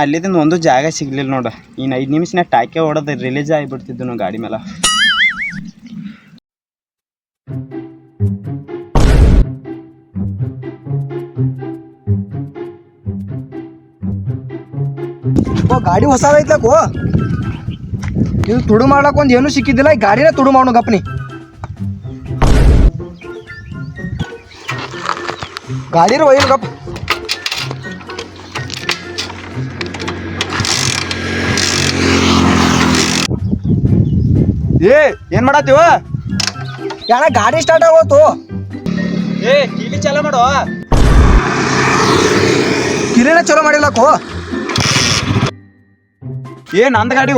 ಅಲ್ಲಿದಿಂದ ಒಂದು ಜಾಗ ಸಿಗ್ಲಿಲ್ಲ ನೋಡ. ಇನ್ನು 5 ನಿಮಿಷನ ಟಾಕೆ ಹೊಡೆದು ರಿಲೀಸ್ ಆಗಿಬಿಡ್ತಿದ್ದು ನಾವು ಗಾಡಿ ಮೇಲೆ. ಗಾಡಿ ಹೊಸ ಐತ್ಲಕೋ, ಇದು ತುಡು ಮಾಡ್ಲಕ್ಕ ಒಂದು ಏನೂ ಸಿಕ್ಕಿದ್ದಿಲ್ಲ. ಈ ಗಾಡಿನ ತುಡು ಮಾಡೋಣ ಗಪ್ನಿ. ಗಾಡಿನ ಒಯ್ಯಲು ಗಪ್. ಏನ್ ಮಾಡತ್ತೀವ? ಯಾಣ ಗಾಡಿ ಸ್ಟಾರ್ಟ್ ಆಗೋತು. ಕೀಲಿ ಚಾಲ ಮಾಡೋ. ಕಿಲಿನ ಚಲೋ ಮಾಡಿಲ್ಲಕೋ. ನಂದ ಗಾಡಿ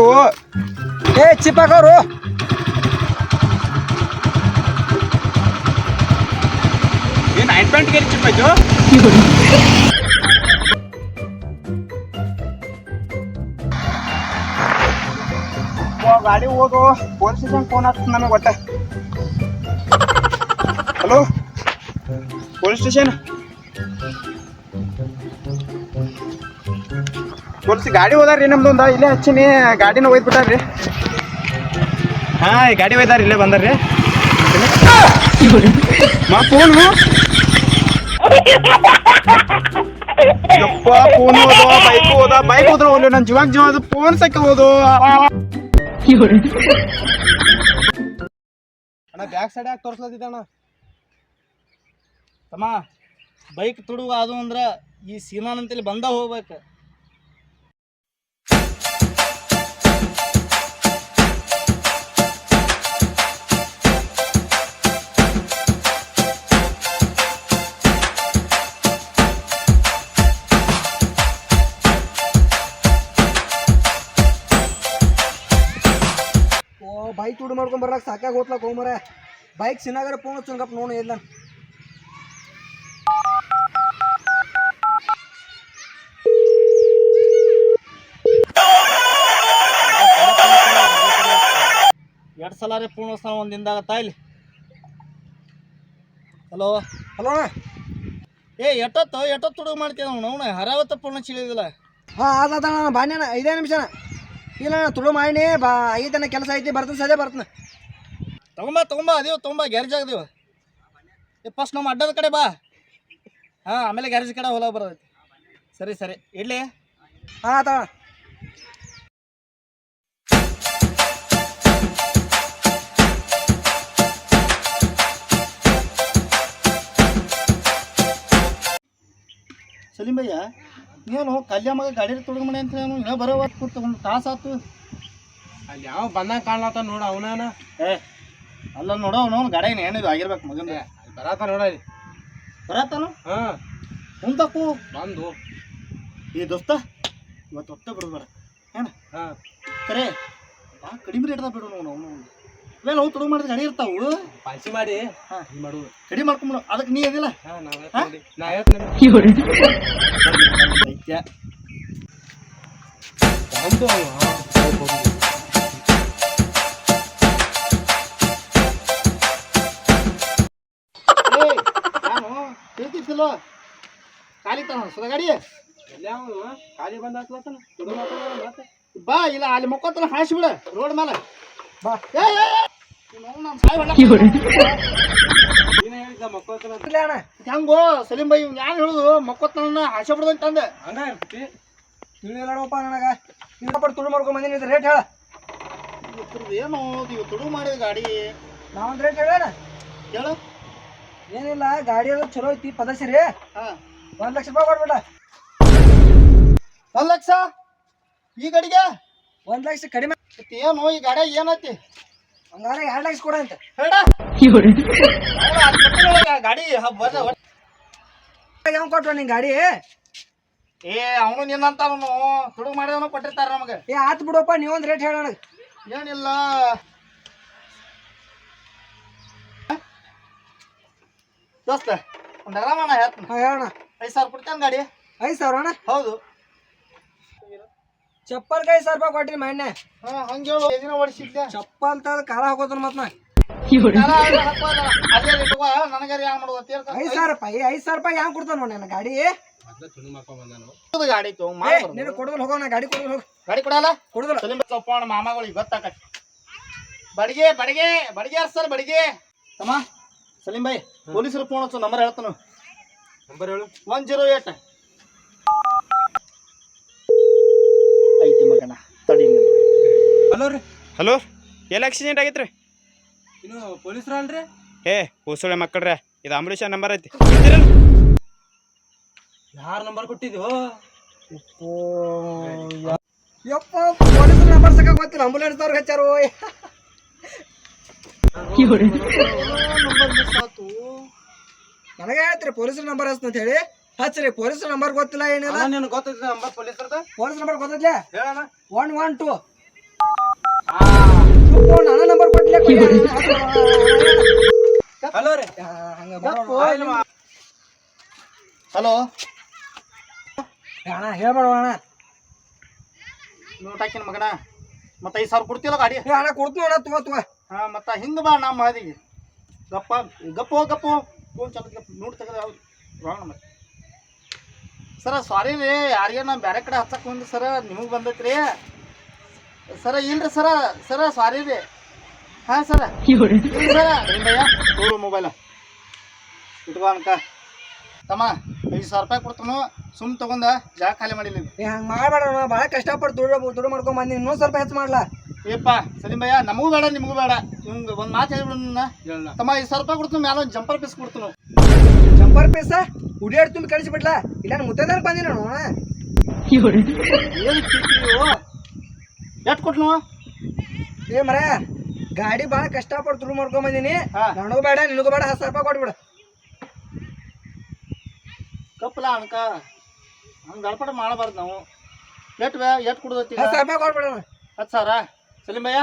ಚಿಪ್ ಹಾಕೋರು. ನೈಟ್ ಪ್ಯಾಂಟ್ ಗೆ ಚಿಪ್ ಆಯ್ತು. ಗಾಡಿ ಹೋದು ಪೊಲೀಸ್ ಸ್ಟೇಷನ್ ಫೋನ್ ಆಗ್ತದೆ ನಮಗೆ ಒಟ್ಟೆ. Hello police station. ಪೊಲೀಸ್ ಗಾಡಿ ಹೋದಾರ್ರಿ ನಮ್ದೊಂದು. ಇಲ್ಲೇ ಹಚ್ಚಿನಿ, ಗಾಡಿನ ಒಯ್ದು ಬಿಟ್ಟಾರ್ರಿ. ಹಾಂ ಗಾಡಿ ಒಯ್ದಾರ, ಇಲ್ಲೇ ಬಂದಾರ್ರಿ. ಫೋನು ಯಪ್ಪ, ಫೋನ್ ಹೋದ, ಬೈಕ್ ಹೋದ. ಬೈಕ್ ಹೋದ್ರೆ ಹೋಗ್ಲಿ, ನನ್ನ ಜೀವಾಗ ಜೀವ ಅದು ಫೋನ್ ಸಕ್ಕೆ ಹೋದು. ಅಣ್ಣ ಬ್ಯಾಕ್ ಸೈಡ್ ಯಾಕೆ ತೋರಿಸ್ಲತ್ತಿದ್ದಣ್ಣ? ತಮ್ಮ ಬೈಕ್ ತುಡುಗ ಅದು ಅಂದ್ರೆ ಈ ಸೀನಾನಂತಲ್ಲಿ ಬಂದ ಹೋಗ್ಬೇಕು. ಬೈಕ್ ತುಡು ಮಾಡ್ಕೊಂಡ್ ಬರ್ಲಾಕ ಸಾಕಾಗಿ ಹೋಗ್ಲಕ್ಕ ಹೋಗ್ಮರ. ಬೈಕ್ ಸಿನಾಗರ ಫೋನ್ ಹಚ್ಚಂಗಪ್ಪ ನೋಡು ಇಲ್ಲ. ಎರಡು ಸಲ ರೀ ಫೋನ್ ಹೊಸ ಒಂದು ದಿನದಾಗತ್ತಾ ಇಲ್ಲಿ. ಹಲೋ ಹಲೋ ಅಣ್ಣ. ಎಷ್ಟೊತ್ತು ತುಡುಗು ಮಾಡ್ತೀವಿ ನಾವು ಹರಾವತ್ತ ಫೋನ್ ಹಚ್ಚಿಳಿದಿಲ್ಲ. ಹಾಂ ಅದಣ್ಣ ಬಾಣ್ಯಣ್ಣ 5 ನಿಮಿಷನ. ಇಲ್ಲ ಅಣ್ಣ ತುಡು ಮಾಡಿ ಬಾ, ಐತನ ಕೆಲಸ ಐತಿ, ಬರ್ತಾನೆ ಸದ್ಯ ಬರ್ತಾನೆ. ತಗೊಂಬ ಅದೇವು ತೊಗೊಂಬ, ಗ್ಯಾರೇಜ್ ಆಗದೇವು. ಫಸ್ಟ್ ನಮ್ಮ ಅಡ್ಡದ ಕಡೆ ಬಾ. ಹಾಂ ಆಮೇಲೆ ಗ್ಯಾರೇಜ್ ಕಡೆ ಹೊಲ ಬರೋದೈತಿ. ಸರಿ ಇಡ್ಲಿ. ಹಾಂ ತಗೋಣ. ಸಲೀಂ ಭಯ್ಯ, ನೀನು ಕಲ್ಯಾಣ ಗಾಡಿ ತುಡುಗು ಮನೆ ಅಂತ ಇನ್ನೂ ಬರೋ ಕೊಟ್ಟು ಒಂದು ತಾಸು ಆತು. ಅಲ್ಲಿ ಯಾವ ಬಂದಾಗ ಕಾಣ್ಲತ್ತ ನೋಡ ಅವನ. ಅಲ್ಲ ನೋಡೋ ಅವನು ಗಾಡಿನ ಏನಿದು ಆಗಿರ್ಬೇಕು ಮಗಂದ. ಬರತ್ತ ನೋಡ ಬರತ್ತಾನು. ಹಾಂ ಮುಂದಕ್ಕು ಬಂದು. ಈ ದೋಸ್ತ ಇವತ್ತು ಹೊಟ್ಟೆ ಬಿಡೋದು ಬೇಡ ಏನ. ಹಾಂ ಕರೆ ಕಡಿಮೆ ರೇಟ್ದಾಗ ಬಿಡು ಅವನು. ಇವೆಲ್ಲ ಅವು ತುಡುಗು ಮಾಡಿದ ಗಾಡಿ ಇರ್ತಾವು. ಪಾಲ್ಸಿ ಮಾಡಿ ಮಾಡು, ಕಡಿಮೆ ಮಾಡ್ಕೊಂಬಿಡು. ಅದಕ್ಕೆ ನೀ ಅದಿಲ್ಲ. ನಾ ಹೇಳ್ತೀನಿ. ತಿಳಿತಿಲ್ವ ಖಾಲಿ ತಾನ ಸುದ ಗಾಡಿ ಖಾಲಿ ಬಂದ ಬಾ. ಇಲ್ಲ ಅಲ್ಲಿ ಮಕ್ಕೋತನ ಹಾಸಿಬಿಡ ರೋಡ್ ಮೇಲೆ ಬಾ. ಹೆಂಗೋ ಸಲೀಂ ಬೈ ಯಾರು ಹೇಳುದು ಮಕ್ಕೋತನ ಹಾಸಿ ಬಿಡೋದಂತಂದೆ. ಹಂಗ ಇರ್ತಿ ತಿಳಿಯಲ್ಲಪ್ಪ ನನಗೆ. ಇನ್ನೊಬ್ಬರು ತುಡು ಮಾಡ್ಕೊಂಡ್ ಬಂದಿನಿ, ರೇಟ್ ಹೇಳ. ಏನು ಇವು ತುಡುಗು ಮಾಡಿದ ಗಾಡಿ ನಾವೊಂದು ರೇಟ್ ಹೇಳ. ಹೇಳು. ಏನಿಲ್ಲ, ಗಾಡಿ ಅದು ಚಲೋ ಐತಿ, ಪದಸಿರಿ. ಹಾಂ 1 ಲಕ್ಷ ರೂಪಾಯಿ ಕೊಡ್ಬೇಡ. 1 ಲಕ್ಷ ಈ ಗಾಡಿಗೆ? 1 ಲಕ್ಷ ಕಡಿಮೆ. ಏನು ಈ ಗಾಡಿ ಏನೈತಿ? ಹಂಗಾರೆ 2 ಲಕ್ಷ ಕೊಡ ಅಂತ ಹೇಳ. ಗಾಡಿ ಯಾವ ಕೊಟ್ರ ನಿಂಗೆ ಗಾಡಿ? ಅವನು ನಿನ್ನಂತ ಅವನು ತುಡುಗು ಮಾಡಿದವನು ಕೊಟ್ಟಿರ್ತಾರ ನಮಗೆ. ಆತ್ ಬಿಡಪ್ಪ, ನೀವೊಂದು ರೇಟ್ ಹೇಳ ನನಗೆ. ಏನಿಲ್ಲ, ದೋಸ್ತ ಒಂದು ಅರಾಮಣ್ಣ ಹೇಳ್ತೀನಿ. ಹಾಂ ಹೇಳಣ್ಣ. 5,000 ಕೊಡ್ತೇನೆ ಗಾಡಿ. 5,000 ಅಣ್ಣ? ಹೌದು. ಚಪ್ಪಲ್ಗೆ 5,000 ರೂಪಾಯಿ ಕೊಟ್ಟಿನಿ ಮೊನ್ನೆ. ಹಾಂ ಹಂಗೆ ಹೇಳು. ದಿನ ಓಡಿಸಿದ್ದೆ ಚಪ್ಪಲ್ ತದ ಕಾಲ ಹಾಕೋದ್ರ ಮತ್ ನಾ ನನಗಾರ ಯಾವ ಮಾಡುವ 5,000 ರೂಪಾಯಿ 5,000 ರೂಪಾಯಿ ಯಾವ ಕೊಡ್ತಾನ ನೋಡಿ ನನ್ನ ಗಾಡಿ ಗಾಡಿ ನೀನು ಕೊಡೋದಿಲ್ಲ ಹೋಗೋಣ ಗಾಡಿ ಕೊಡೋದಿಲ್ಲ ಹೋಗ ಗಾಡಿ ಕೊಡಲ್ಲ ಕೊಡೋದಿಲ್ಲ ಸಲೀಂ ಚೌಪಾಣ ಮಾಮಾಗಳಿಗೆ ಗೊತ್ತಾಕತಿ ಬಡಿಗೆ ಬಡಿಗೆ ಬಡಿಗೆ ಸರ್ ಬಡಿಗೆ ತಮ್ಮ ಸಲೀಂ ಭಾಯ್ ಪೊಲೀಸರು ಫೋನ್ ಹಚ್ಚು ನಂಬರ್ ಹೇಳ್ತಾನು ನಂಬರ್ ಹೇಳು 108 ಐತಿ ಮಗನ ತಡಿ ಹಲೋ ರೀ ಹಲೋ ಎಲ್ಲಿ ಆಕ್ಸಿಡೆಂಟ್ ಆಗೈತ್ರಿ ಇನ್ನು ಪೊಲೀಸರು ಅಲ್ರಿ ಏ ಕೂಸುಳೆ ಮಕ್ಕಳ್ರೆ ಇದು ಅಂಬರೀಷ ನಂಬರ್ ಐತಿ ಯಾರ ನಂಬರ್ ಕೊಟ್ಟಿದ್ವು ಯಪ್ಪ ಪೊಲೀಸರು ನಂಬರ್ ಸಕ ಗೊತ್ತಿಲ್ಲ ಆಂಬುಲೆನ್ಸ್ ದವ್ರಿಗೆ ಹಚ್ಚಾರು ನನಗೆ ಹೇಳ್ತೀರಿ ಪೊಲೀಸರ ನಂಬರ್ ಹಚ್ಚ ಅಂತ ಹೇಳಿ ಹಚ್ಚ್ರಿ ಪೊಲೀಸರ ನಂಬರ್ ಗೊತ್ತಿಲ್ಲ ಏನಿಲ್ಲ ನಿನಗೆ ಗೊತ್ತೈತಿ ನಂಬರ್ ಪೊಲೀಸರದ ಪೊಲೀಸ್ ನಂಬರ್ ಗೊತ್ತೈತ್ಲೆ ಹೇಳಣ 112 ನನ್ನ ನಂಬರ್ ಕೊಟ್ಲೆ ಹಲೋ ರೀ ಹಲೋ ಅಣ್ಣ ಹೇಳ್ಬೇಡ ಅಣ್ಣ ನೋಟ್ ಹಾಕಿನ ಮಗನ ಮತ್ತೆ 5,000 ಕೊಡ್ತೀಯಲ್ಲ ಗಾಡಿ ಅಣ್ಣ ಕೊಡ್ತು ಅಣ್ಣ ತಗೋ ಹಾ ಮತ್ತ ಹಿಂಗ ಬಾ ನಮ್ಮ ಹಾದಿಗೆ ಗಪ್ಪ ಗಪ್ಪೋ ಗಪ್ಪೋ ಫೋನ್ ಚಲ ನೋಡಿ ತೆಗೆದ ರಾಂಗ್ ಮತ್ತೆ ಸರ ಸಾರಿ ರೀ ಯಾರಿಗೆ ನಾ ಬೇರೆ ಕಡೆ ಹಚ್ಚಕ್ಕೆ ಬಂದು ಸರ ನಿಮಗೆ ಬಂದೈತ್ರಿ ಸರ ಇಲ್ರಿ ಸರ ಸಾರಿ ರೀ ಹಾಂ ಸರ ಸರ ಭಯ್ಯ ತೋರು ಮೊಬೈಲ ಇಟ್ಕೋ ಅನ್ಕ ತಮ್ಮ 5,000 ರೂಪಾಯಿ ಕೊಡ್ತಾನು ಸುಮ್ ತಗೊಂಡ ಜಾಗ ಖಾಲಿ ಮಾಡಿಲ್ಲ ಹಂಗೆ ಮಾಡಬೇಡ ಭಾಳ ಕಷ್ಟಪಟ್ಟು ದುಡ್ಡು ಮಾಡ್ಕೊಂಡ್ ಬಂದಿ ಇನ್ನೊಂದು ಸ್ವಲ್ಪ ಹೆಚ್ಚು ಮಾಡ್ಲಾ ಏಪ್ಪ ಸಲೀಂ ಭಯ್ಯ ನಮಗೂ ಬೇಡ ನಿಮಗೂ ಬೇಡ ಇವಂಗ ಒಂದು ಮಾತು ಹೇಳ್ಬಿಡ ತಮ್ಮ 5,000 ರೂಪಾಯಿ ಕೊಡ್ತೀನಿ ಮ್ಯಾಲ ಒಂದು ಜಂಪರ್ ಪೀಸ್ ಕೊಡ್ತೀನಿ ಜಂಪರ್ ಪೀಸ ಹುಡಿಯಾಡ್ ತುಂಬಿ ಕಳಿಸಿಬಿಡ್ಲ ಇಲ್ಲ ಮುತ್ತೈದಾರ ಬಂದಿ ನಾನು ಏನು ಕಿರ್ಕಿರಿ ಎಷ್ಟು ಕೊಟ್ಲು ಏ ಮರ ಗಾಡಿ ಭಾಳ ಕಷ್ಟಪಟ್ಟು ದುಡ್ಡು ಮಾಡ್ಕೊಂಡ್ ಬಂದೀನಿ ಹಾ. ನನಗೂ ಬೇಡ ನಿನಗೂ ಬೇಡ 10,000 ರೂಪಾಯಿ ಕೊಟ್ಬಿಡ ಕಪ್ಪಲ ಅನ್ಕ ಹಂಗೆ ಗಡ್ಪಟ ಮಾಡಬಾರ್ದು ನಾವು ಎಷ್ಟು ಕೊಡೋದತ್ತಿ 10,000 ರೂಪಾಯಿ ಕೊಟ್ಬಿಡ 10,000 ಸಲೀಂ ಭಯ್ಯ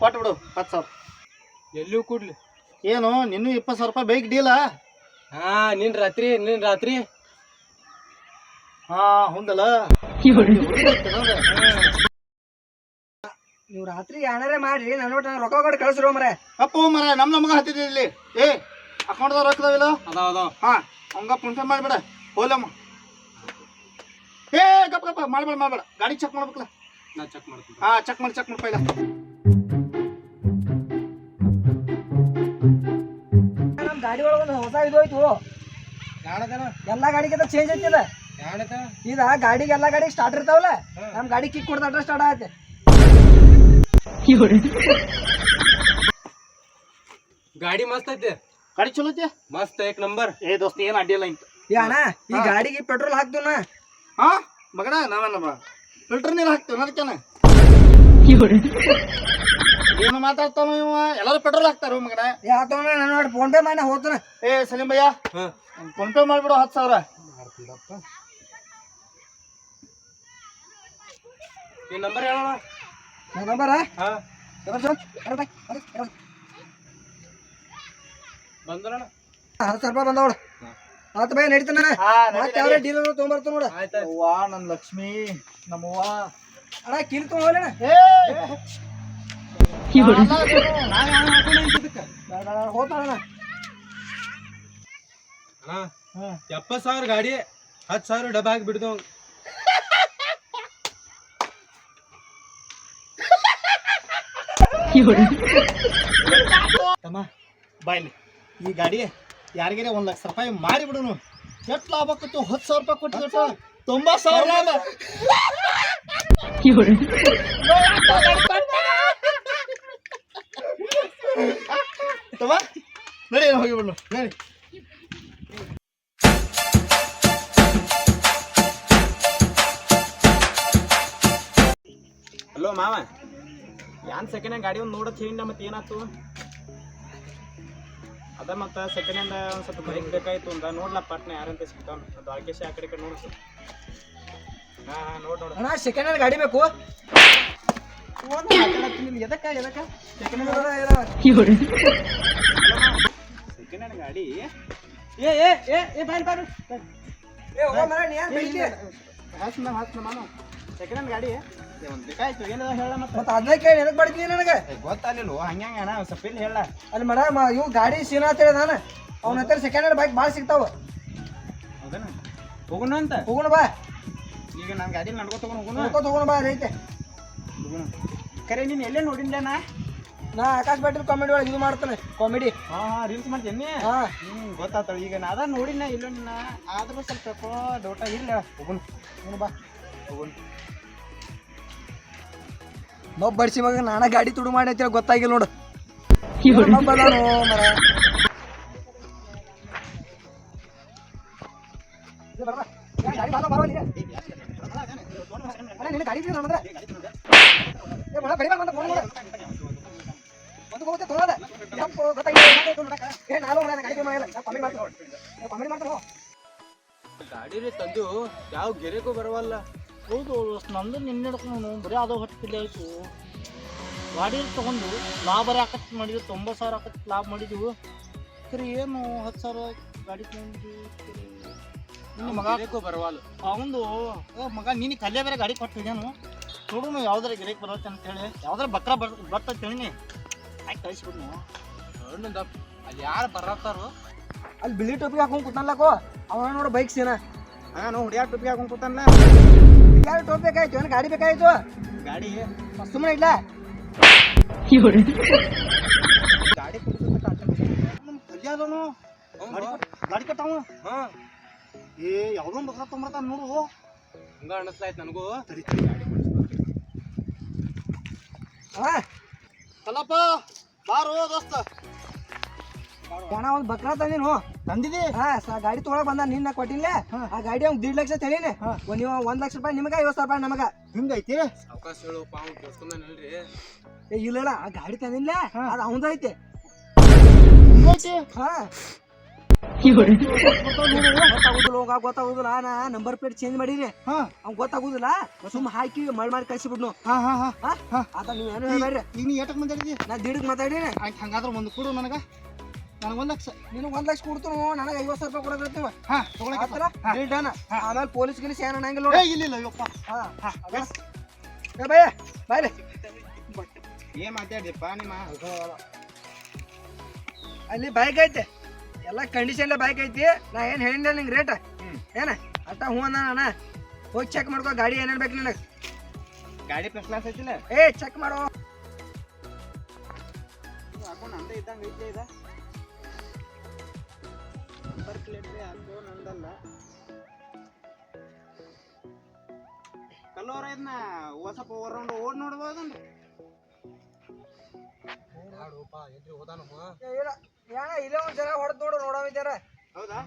ಕೊಟ್ಟು ಬಿಡು 10,000 ಎಲ್ಲೂ ಕೊಡ್ಲಿ ಏನು ನಿನ್ನೂ 20,000 ರೂಪಾಯಿ ಬೇಕು ಡೀಲ ಹಾ ನಿನ್ ರಾತ್ರಿ ಹಾ ಹುಂದಲ್ಲ ನೀವು ರಾತ್ರಿ ಏನಾರೇ ಮಾಡ್ರಿ ನನ್ನ ಒಟ್ಟು ರೊಕ್ಕ ಕೊಟ್ಟು ಕಳಿಸ್ರು ಮರ ಅಪ್ಪು ಮರ ನಮ್ಗೆ ಹತ್ತಿದ್ದೆ ಇಲ್ಲಿ ಏ ಅಕೌಂಟ್ದಾಗ ರೊಕ್ಕದಾವಿಲ್ಲ ಅದಾವ ಹಾ ಅವಂಗ ಫೋನ್ ಪೇ ಮಾಡಿಬಿಡ ಹೋಲಮ್ಮ ಏ ಗಪ್ಪ ಮಾಡ್ಬೇಡ ಗಾಡಿ ಚೆಕ್ ಮಾಡ್ಬೇಕಲ್ಲ ನಾ ಚೆಕ್ ಮಾಡ್ತೀನಿ ಹಾ ಚೆಕ್ ಮಾಡಿ ಪೈಲ ನಮ್ಮ ಗಾಡಿ ಒಳಗೆ ಹೊಸ ಇದು ಹೋಯ್ತು ಎಲ್ಲ ಗಾಡಿಗೆ ಚೇಂಜ್ ಐತಿದ ಇದ ಗಾಡಿಗೆ ಎಲ್ಲ ಗಾಡಿಗೆ ಸ್ಟಾರ್ಟ್ ಇರ್ತಾವಲ್ಲ ನಮ್ಮ ಗಾಡಿ ಕಿಕ್ ಕೊಡ್ತಾ ಸ್ಟಾರ್ಟ್ ಆಗತ್ತೆ ಗಾಡಿ ಮಸ್ತ್ ಐತೆ ಗಾಡಿ ಚಲೋ ಐತಿ ಮಸ್ತ್ ಏಕ್ ನಂಬರ್ ಏ ದೋಸ್ತ ಏನು ಅಡ್ಡಿಲ್ಲ ಇಂತ ಏ ಅಣ್ಣ ಈ ಗಾಡಿಗೆ ಪೆಟ್ರೋಲ್ ಹಾಕ್ತೀವನ ಹಾ ಮಗನ ನಾವಲ್ಲ ಫಿಲ್ಟರ್ ನೀರು ಹಾಕ್ತೇವೆ ಅದಕ್ಕೇನ ಏನು ಮಾತಾಡ್ತಾನ ಇವ ಎಲ್ಲರೂ ಪೆಟ್ರೋಲ್ ಹಾಕ್ತಾರ ಮಗನ ಯಾಕೋ ನಾನು ನೋಡಿ ಫೋನ್ ಪೇ ಮಾಡಿ ಹೋಗ್ತಾನೆ ಏ ಸಲೀಂ ಭಯ್ಯ ಫೋನ್ ಪೇ ಮಾಡ್ಬಿಡು 10,000 ಈ ನಂಬರ್ ಹೇಳೋಣ ನನ್ನ ನಂಬರ ಬಂದ್ರಣ 10,000 ರೂಪಾಯಿ ಬಂದವಳು 10 ರೂಪಾಯಿ ನಡೀತಾನ ಮತ್ತೆ ಯಾವ್ರೆ ಡೀಲರ್ ತೊಗೊಂಬರ್ತಾವ ನೋಡ ಅವ್ವ ನನ್ನ ಲಕ್ಷ್ಮಿ ನಮ್ಮವ್ವ ಅಣ್ಣ ಕಿಲ್ ತೊಗೊಳ್ಳೋಣ ಹೋಗ್ತಾಳ ಅಣ್ಣ 70,000 ಗಾಡಿ 10,000 ಡಬ್ಬ ಹಾಕಿ ಬಿಡ್ದು ತಮ್ಮ ಬಾಯ್ಲಿ ಈ ಗಾಡಿ ಯಾರಿಗಾರ 1,00,000 ರೂಪಾಯಿ ಮಾರಿ ಬಿಡುನು ಎಷ್ಟು ಲಾಭ ಆಕತ್ತು 10,000 ರೂಪಾಯಿ ಕೊಟ್ಟು 90,000 ಲಾಭ ತಮ್ಮ ನಡಿ ಹೋಗಿಬಿಡು ನಡಿ ಹಲೋ ಮಾವ ಯಾನ್ ಸೆಕೆಂಡ್ ಹ್ಯಾಂಡ್ ಗಾಡಿ ಒಂದು ನೋಡತ್ ಹೇಳಿನ ಮತ್ತೆ ಏನಾಯ್ತು ಅದ ಮತ್ತೆ ಸೆಕೆಂಡ್ ಹ್ಯಾಂಡ್ ಒಂದು ಸ್ವಲ್ಪ ಬೈಕ್ ಬೇಕಾಯ್ತು ಅಂದ ನೋಡ್ಲಾ ಪಟ್ನ ಯಾರಂತ ಸಿಗ್ತಾವ ದ್ವಾರಕೇಶ ಆ ಕಡೆ ನೋಡು ಸರ್ ಹಾಂ ನೋಡು ಅಣ್ಣ ಸೆಕೆಂಡ್ ಹ್ಯಾಂಡ್ ಗಾಡಿ ಬೇಕು ಎದಕ್ಕ ಸೆಕೆಂಡ್ ಹ್ಯಾಂಡ್ ಗಾಡಿ ಏ ಹೋಗ ಮರ ನೀ ಯಾಕೆ ಬೈತಿ ಹಾಸ್ನ ಮಾನು ಸೆಕೆಂಡ್ ಹ್ಯಾಂಡ್ ಗಾಡಿ ಒಂದು ಬೇಕಾಯ್ತು ಏನದ ಹೇಳ ಮತ್ತೆ ಮತ್ತೆ ಅದನ್ನ ಕೇಳಿ ಎದಕ್ಕೆ ಬಡ್ತೀನಿ ನನಗೆ ಗೊತ್ತಾಗಲಿಲ್ಲ ಹಂಗ್ಯಾಂಗ ಅಣ್ಣ ಸ್ವಲ್ಪ ಇಲ್ಲಿ ಹೇಳ ಅಲ್ಲಿ ಮೇಡಮ್ ಇವು ಗಾಡಿ ಸೀನಾ ಅಂತ ಹೇಳಿ ನಾನು ಅವ್ನ ಹತ್ರ ಸೆಕೆಂಡ್ ಹ್ಯಾಂಡ್ ಬೈಕ್ ಭಾಳ ಸಿಗ್ತಾವ ಹೌದನ ಹೋಗೋಣ ಅಂತ ಹೋಗೋಣ ಬಾ ಈಗ ನನ್ನ ಗಾಡಿ ನಡ್ಕೊ ತಗೊಂಡು ಹೋಗೋಣ ನೋಡ್ಕೊತ ಹೋಗೋಣ ಬಾ ಅದೈತೆ ಹೋಗೋಣ ಕರೆ ನೀನು ಎಲ್ಲೇ ನೋಡಿಲ್ಲ ನಾ ಆಕಾಶ್ ಪಾಟೀಲ್ ಕಾಮಿಡಿ ಒಳಗೆ ಇದು ಮಾಡ್ತಾನೆ ಕಾಮಿಡಿ ಹಾಂ ರೀಲ್ಸ್ ಮಾಡ್ತೀನಿ ಹಾಂ ಗೊತ್ತಾತಳ ಈಗ ನಾ ಅದ ನೋಡಿನ ಇಲ್ಲೋ ನಿನ್ನ ಆದ್ರೂ ಸ್ವಲ್ಪ ಡೌಟ ಇಲ್ಲ ಹೋಗೋಣ ಹೋಗೋಣ ಬಾ ಹೋಗೋಣ ಮಬ್ಬ ಬಡ್ಸಿ ಮಗ ನಾನ ಗಾಡಿ ತುಡು ಮಾಡಿ ಅಂತೇಳಿ ಗೊತ್ತಾಗಿಲ್ಲ ನೋಡು ಮಬ್ಬ ಅದಾನು ಮರ ಇದು ಬರ್ಬಾ. ಏ, ಗಾಡಿ ಬಾರೋ, ಬಾರೋ ಇಲ್ಲಿ. ಅಣ್ಣ, ನಿನ್ನ ಗಾಡಿ ಇದೆಯಾ ನನ್ನ ಹತ್ರ? ಏ, ಮಗ, ಬಡಿ ಬಾ, ಬಂದ ಫೋನ್ ಮಾಡು. ಒಂದು ಹೋಗುತ್ತೆ ತೊಗೊಳೋದೆ. ಯಪ್ಪೋ, ಗೊತ್ತಾಗಿಲ್ಲ, ಏನಾಯ್ತು ನೋಡಕ್ಕ? ಏ, ನಾನು ಮಗ, ಗಾಡಿ ಮಾಡಿಲ್ಲ. ನಾ ಕಾಮಿಡಿ ಮಾಡ್ತೀನಿ ನೋಡು. ಏ, ಕಾಮಿಡಿ ಮಾಡ್ತೀನಿ ನೋಡು. ಗಾಡಿ ರೀ ತಂದು ಯಾವ ಗೆರೆಗೂ ಬರವಲ್ಲ. ಹೌದು ನಂದು ನಿನ್ನೆ ಹಿಡ್ಕೊಂಡು ಬರೀ ಅದು ಹೊಟ್ಟಿಲ್ಲ ಆಯಿತು ಗಾಡಿ ತೊಗೊಂಡು ಲಾಭ ಬರೀ ಆಕತ್ ಮಾಡಿದ್ವಿ 90,000 ಆಕತ್ ಲಾಭ ಮಾಡಿದ್ವು ಸರಿ ಏನು 10,000 ಗಾಡಿ ತೊಗೊಂಡು ನಿನ್ನ ಮಗ ಗೆರೆಗೂ ಬರವಲ್ಲ. ಅವನು ಮಗ ನೀನು ಕಲ್ಯ ಬೇರೆ ಗಾಡಿ ಕೊಟ್ಟಿದ್ದೇನು ನೋಡು ಯಾವ್ದಾರ ಗಿರಕ್ಕೆ ಬರುತ್ತೆ ಅಂತೇಳಿ ಯಾವ್ದಾರ ಬಕ್ರ ಬರ್ತೈತೆ ಹೇಳಿ ಆಯ್ತು ಕಳಿಸ್ಬಿಡ್ನು ಅಲ್ಲಿ ಯಾರು ಬರತ್ತಾರೋ ಅಲ್ಲಿ ಬಿಳಿ ಟೋಪಿ ಹಾಕೊಂಡು ಕೂತನ್ಲಕೋ ಅವ ನೋಡು ಬೈಕ್ ಸೀನ ನಾನು ಹುಡಿಯಾಗ ಟುಪ್ಪಿ ಹಾಕೊಂಡು ಕೂತಾನಲ್ಲ ಯಾರು ಟೋಪಿ ಬೇಕಾಯ್ತು ಏನು ಗಾಡಿ ಬೇಕಾಯ್ತು ಗಾಡಿ ಸುಮ್ಮನೆ ಇಲ್ಲ ಗಾಡಿ ಕುಡಿಸುತ್ತ ಕಾಟ ನಮ್ಮ ಕಲ್ಯ ಅದನು ಗಾಡಿ ಕಟ್ಟಾವ ಹಾಂ ಏ ಯಾವುದೋ ಒಂದು ಬಕ್ರ ತೊಗೊಂಬರ್ತಾನೆ ನೋಡು ಹಂಗ ಅನಿಸ್ಲಾಯ್ತು ನನಗೂ. ಹಾಂ ಕಲ್ಲಪ್ಪ ಬಾರೋ ದೋಸ್ತ ಅಣ್ಣ ಒಂದು ಬಕ್ರಾ ತಂದಿನು ತಂದಿದಿ ಹಾ ಗಾಡಿ ತೊಗೊಳಕ್ ಬಂದ ನಿನ್ನ ಕೊಟ್ಟಿಲ್ಲ ಆ ಗಾಡಿ ಅವ್ನು 1.5 ಲಕ್ಷ ಹೇಳಿನಿ ನೀವು 1 ಲಕ್ಷ ರೂಪಾಯಿ ನಿಮಗ 50,000 ರೂಪಾಯಿ ನಮಗ ಹಿಂಗೈತಿ ಅವಕಾಶ ಹೇಳು ಪಾವು ಕೇಳಿಸ್ಕೊಂಡೇನಲ್ರಿ. ಏ ಇಲ್ಲ ಆ ಗಾಡಿ ತಂದಿಲ್ಲ ಅದು ಅವಂದ ಐತೆ ಹಿಂಗೈತಿ ಹಾ ಗೊತ್ತಾಗುದಿಲ್ಲ ನಾ ನಂಬರ್ ಪ್ಲೇಟ್ ಚೇಂಜ್ ಮಾಡೀನಿ ಹಾ ಅವ್ನ್ ಗೊತ್ತಾಗುದಿಲ್ಲ ಸುಮ್ ಹಾಕಿ ಮಾಡಿ ಕಳ್ಸಿಬಿಡ್ನು ಹಾ ಹಾ ಹಾ ಅದ ನೀವ್ ಏನು ಹೇಳ್ಬೇಡ್ರಿ ಈಗ ನೀ ಏಟಕ್ ಮಾತಾಡಿದಿ ನಾ 1.5 ಮಾತಾಡೀನಿ ಆಯ್ತು ಹಂಗಾದ್ರೆ ಒಂದು ಕೊಡು ನನಗೆ 1 ಲಕ್ಷ ನೀನು 1 ಲಕ್ಷ ಕೊಡ್ತು ನನಗೆ 50,000 ರೂಪಾಯಿ ಕೊಡಕತ್ತೀವ ಹಾ ತಗೊಳಕತ್ತಲ್ಲ ಆಮೇಲೆ ಪೊಲೀಸ್ ಗಿಲೀಸ್ ಏನ ಅನ್ನಂಗಿಲ್ಲ ಏ ನೋಡಿ ಇಲ್ಲ ಅಯ್ಯಪ್ಪ ಏ ಭಯ ಬಾಯ್ಲೆ ಏನ್ ಮಾತಾಡಿಪ್ಪ ನಿಮ್ಮ ಅಲ್ಲಿ ಬೈಕ್ ಐತೆ ಎಲ್ಲ ಕಂಡೀಷನ್ ಬೈಕ್ ಐತಿ ನಾ ಏನ್ ಹೇಳಿಲ್ಲ ನಿಂಗೆ ರೇಟ್ ಏನ ಅಟ್ಟ ಹ್ಞೂ ಅಣ್ಣ ಅಣ್ಣ ಹೋಗಿ ಚೆಕ್ ಮಾಡ್ಕೋ ಗಾಡಿ ಏನೇನ್ ಬೇಕು ನಿನಗೆ ಗಾಡಿ ಫಸ್ಟ್ ಕ್ಲಾಸ್ ಐತಿಲ್ಲ ಏ ಚೆಕ್ ಮಾಡೋ ಹಾಕೊಂಡು ನಂದೇ ಇದ್ದಂಗೆ ಐತೆ ಇದ ನಂಬರ್ ಪ್ಲೇಟ್ ಹಾಕೋ ನಂದಲ್ಲ ಕಲ್ಲೋರ ಇದನ್ನ ಸ್ವಲ್ಪ ಓವರ್ ರೌಂಡ್ ಓಡ್ ನೋಡ್ಬೋದನ್ರಿ ಯಾಣ ಇಲ್ಲೇ ಒಂದ್ ಜನ ಹೊಡೆದ್ ನೋಡು ನೋಡವಿದ್ದಾರ ಹೌದಾ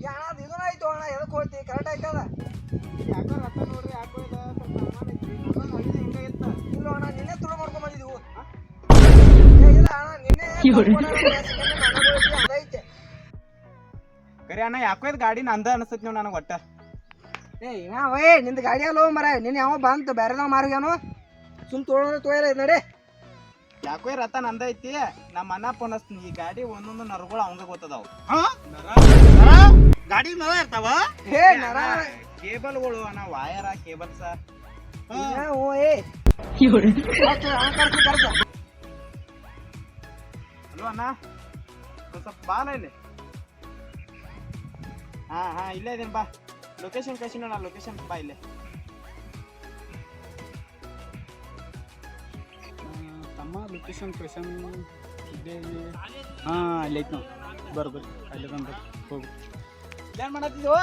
ಯಾಣ ಅದು ಇದನ್ನ ಆಯ್ತು ಅಣ್ಣ ಎದಕ್ಕೆ ಹೋಯ್ತಿ ಕರೆಕ್ಟ್ ಆಯ್ತದ ಯಾಕೋ ರಥ ನೋಡ್ರಿ ಯಾಕೋ ಇದ ಸ್ವಲ್ಪ ಅನುಮಾನ ಐತಿ ನಮ್ಮನ್ನ ಹೊಡಿದ ಹಿಂಗೆ ಇತ್ತ ಇಲ್ಲ ಅಣ್ಣ ನಿನ್ನೆ ತುಳು ಮಾಡ್ಕೊಂಡ್ ಬಂದಿದ್ದೀವಿ ಇಲ್ಲ ಅಣ್ಣ ನಿನ್ನೆ ಅದೈತೆ ಕರೆ ಅಣ್ಣ ಯಾಕೋ ಇದು ಗಾಡಿ ನಂದ ಅನಿಸ್ತೈತಿ ನೀವು ನನಗೆ ಒಟ್ಟ ಏ ನಿಂದ ಗಾಡಿ ಅಲ್ಲೋ ಮರ ನಿನ್ನ ಯಾವ ಬಂತು ಬೇರೆದವ ಮಾರ್ಗ್ಯಾನು ಸುಮ್ ತೊಗೊಳೋದ್ರೆ ತೊಯ್ಯಲ್ಲ ಇದು ನಡಿ ಯಾಕೋ ಈ ರಥ ನಂದ ಐತಿ ನಮ್ಮ ಅಣ್ಣ ಫೋನ್ ಹಚ್ತೀನಿ ಈ ಗಾಡಿ ಒಂದೊಂದು ನರಗಳು ಅವಂಗ ಗೊತ್ತದಾವ ಗಾಡಿ ನವ ಇರ್ತಾವ ಏ ನರ ಕೇಬಲ್ಗಳು ಅಣ್ಣ ವಾಯರ ಕೇಬಲ್ಸ ಓ ಏ ಹಲೋ ಅಣ್ಣ ಸ್ವಲ್ಪ ಬಾಲ ಇಲ್ಲಿ ಹಾ ಇಲ್ಲೇ ಇದೀನಿ ಬಾ ಲೊಕೇಶನ್ ಕಳಿಸಿ ನೋಡ ಲೊಕೇಶನ್ ಬಾ ಇಲ್ಲೇ ತಮ್ಮ ಲೊಕೇಶನ್ ಕಳಿಸನ್ ಇಲ್ಲೇ ಹಾಂ ಅಲ್ಲಿ ಐತಿ ನಾವು ಬರ್ರಿ ಅಲ್ಲಿ ಬಂದು ಹೋಗು ಏನು ಮಾಡತ್ತಿದ್ವು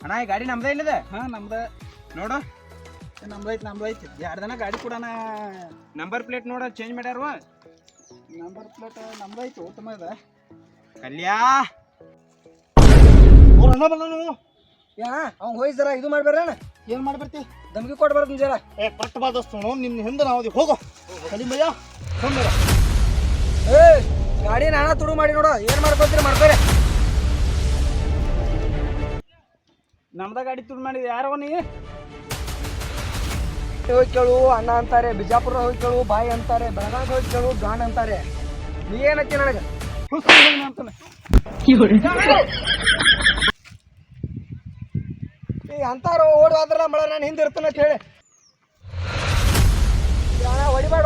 ಅಣ್ಣ ಈ ಗಾಡಿ ನಮ್ದೇ ಇಲ್ಲದ ಹಾಂ ನಮ್ದ ನೋಡು ನಮ್ದೈತಿ 2 ದಿನ ಗಾಡಿ ಕೊಡೋಣ ನಂಬರ್ ಪ್ಲೇಟ್ ನೋಡ ಚೇಂಜ್ ಮಾಡ್ಯಾರ ನಂಬರ್ ಪ್ಲೇಟ್ ನಮ್ದೈತಿ ಉತ್ತಮ ಇದೆ ಕಲ್ಯಾ ಅವ್ರ ಅಣ್ಣ ಬಂದ ನೀವು ಯಾ ಅವ್ನು ಹೋಯ್ ಜರ ಇದು ಮಾಡ್ಬೇಡ ಅಣ್ಣ ಏನ್ ಮಾಡ್ಬರ್ತಿ ಧಮಕಿ ಕೊಟ್ಟು ಬರ್ತೀನಿ ಜರ ಏ ಕರೆಕ್ಟ್ ಬಾ ದೋಸ್ತ ನಿನ್ನ ಹಿಂದೆ ನಾವು ಹೋಗೋ ಕಲಿಮಯ್ಯ ಬಂದ್ರ ಏ ಗಾಡಿ ನಾನ ತುಡು ಮಾಡಿ ನೋಡು ಏನ್ ಮಾಡ್ಕೊತೀರಿ ಮಾಡ್ತಾರೆ ನಮ್ದ ಗಾಡಿ ತುಳು ಮಾಡಿದ ಯಾರೋ ನೀ ಹೋಗಿ ಕೇಳು ಅಣ್ಣ ಅಂತಾರೆ ಬಿಜಾಪುರ ಹೋಗಿ ಕೇಳು ಬಾಯಿ ಅಂತಾರೆ ಬೆಳಗಾವಿ ಹೋಗಿ ಕೇಳು ಗಾನ್ ಅಂತಾರೆ ನೀ ಏನತ್ತಿ ನನಗೆ ಅಂತಾನೆ ಈ ಅಂತಾರು ಓಡಿ ಹೋದ್ರ ಮಳ ನಾನು ಹಿಂದೆ ಇರ್ತಾನೆ ಅಂತ ಹೇಳಿ ಹೊಡಿಬೇಡ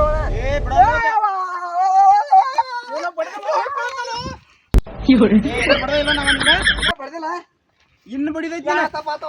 ಬಡ್ದಿಲ್ಲ ಇನ್ನು ಬಡಿದೈತಿ ತಪ್ಪಾತ